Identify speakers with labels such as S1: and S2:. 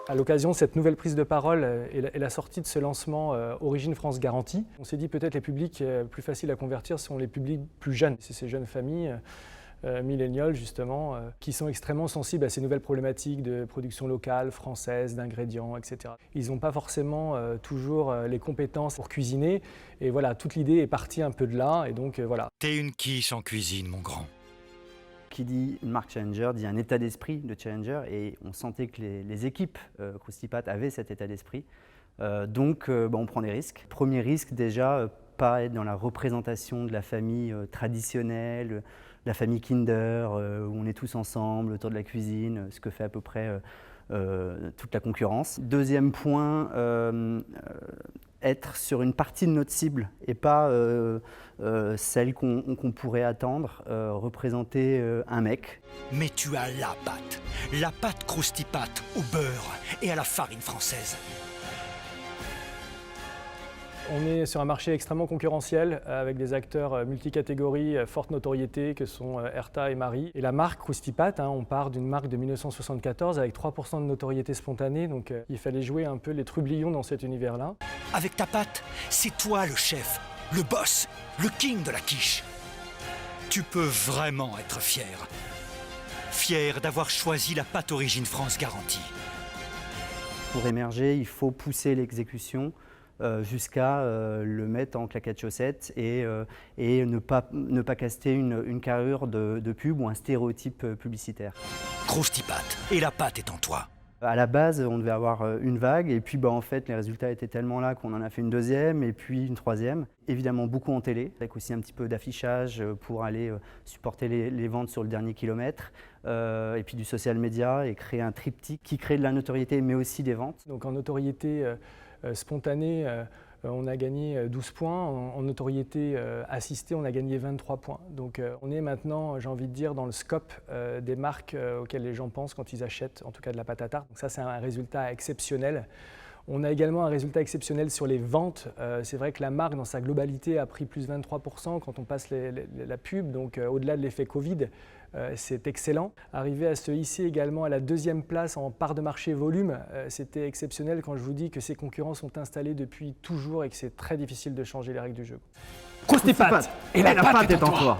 S1: À l'occasion de cette nouvelle prise de parole et la sortie de ce lancement Origine France Garantie, on s'est dit peut-être les publics plus faciles à convertir sont les publics plus jeunes. C'est ces jeunes familles milléniaux justement, qui sont extrêmement sensibles à ces nouvelles problématiques de production locale, française, d'ingrédients, etc. Ils n'ont pas forcément toujours les compétences pour cuisiner. Et voilà, toute l'idée est partie un peu de là. Et donc voilà.
S2: T'es une quiche en cuisine, mon grand.
S3: Qui dit une marque Challenger dit un état d'esprit de Challenger, et on sentait que les équipes Krusty Pat avaient cet état d'esprit. Donc on prend des risques. Premier risque déjà, pas être dans la représentation de la famille traditionnelle, la famille Kinder, où on est tous ensemble autour de la cuisine, ce que fait à peu près toute la concurrence. Deuxième point, être sur une partie de notre cible et pas celle qu'on pourrait attendre, représenter un mec.
S2: Mais tu as la pâte Krusty Pat au beurre et à la farine française.
S1: On est sur un marché extrêmement concurrentiel avec des acteurs multicatégories, forte notoriété que sont Erta et Marie. Et la marque Krusty Pat, on part d'une marque de 1974 avec 3% de notoriété spontanée, donc il fallait jouer un peu les trublions dans cet univers-là.
S2: Avec ta pâte, c'est toi le chef, le boss, le king de la quiche. Tu peux vraiment être fier. Fier d'avoir choisi la pâte Origine France Garantie.
S3: Pour émerger, il faut pousser l'exécution jusqu'à le mettre en claquette chaussette et ne pas caster une carrure de pub ou un stéréotype publicitaire.
S2: Krusty Pat, et la pâte est en toi.
S3: À la base, on devait avoir une vague, et puis en fait, les résultats étaient tellement là qu'on en a fait une deuxième, et puis une troisième. Évidemment, beaucoup en télé, avec aussi un petit peu d'affichage pour aller supporter les ventes sur le dernier kilomètre, et puis du social media, et créer un triptyque qui crée de la notoriété, mais aussi des ventes.
S1: Donc en notoriété spontanée, on a gagné 12 points. En notoriété assistée, on a gagné 23 points. Donc on est maintenant, j'ai envie de dire, dans le scope des marques auxquelles les gens pensent quand ils achètent, en tout cas de la pâte à tarte. Donc ça, c'est un résultat exceptionnel. On a également un résultat exceptionnel sur les ventes. C'est vrai que la marque, dans sa globalité, a pris plus 23% quand on passe la pub. Donc au-delà de l'effet Covid, c'est excellent. Arriver à se hisser également à la deuxième place en part de marché volume, c'était exceptionnel quand je vous dis que ces concurrents sont installés depuis toujours et que c'est très difficile de changer les règles du jeu.
S3: Krusty Pat, et la pâte est en toi.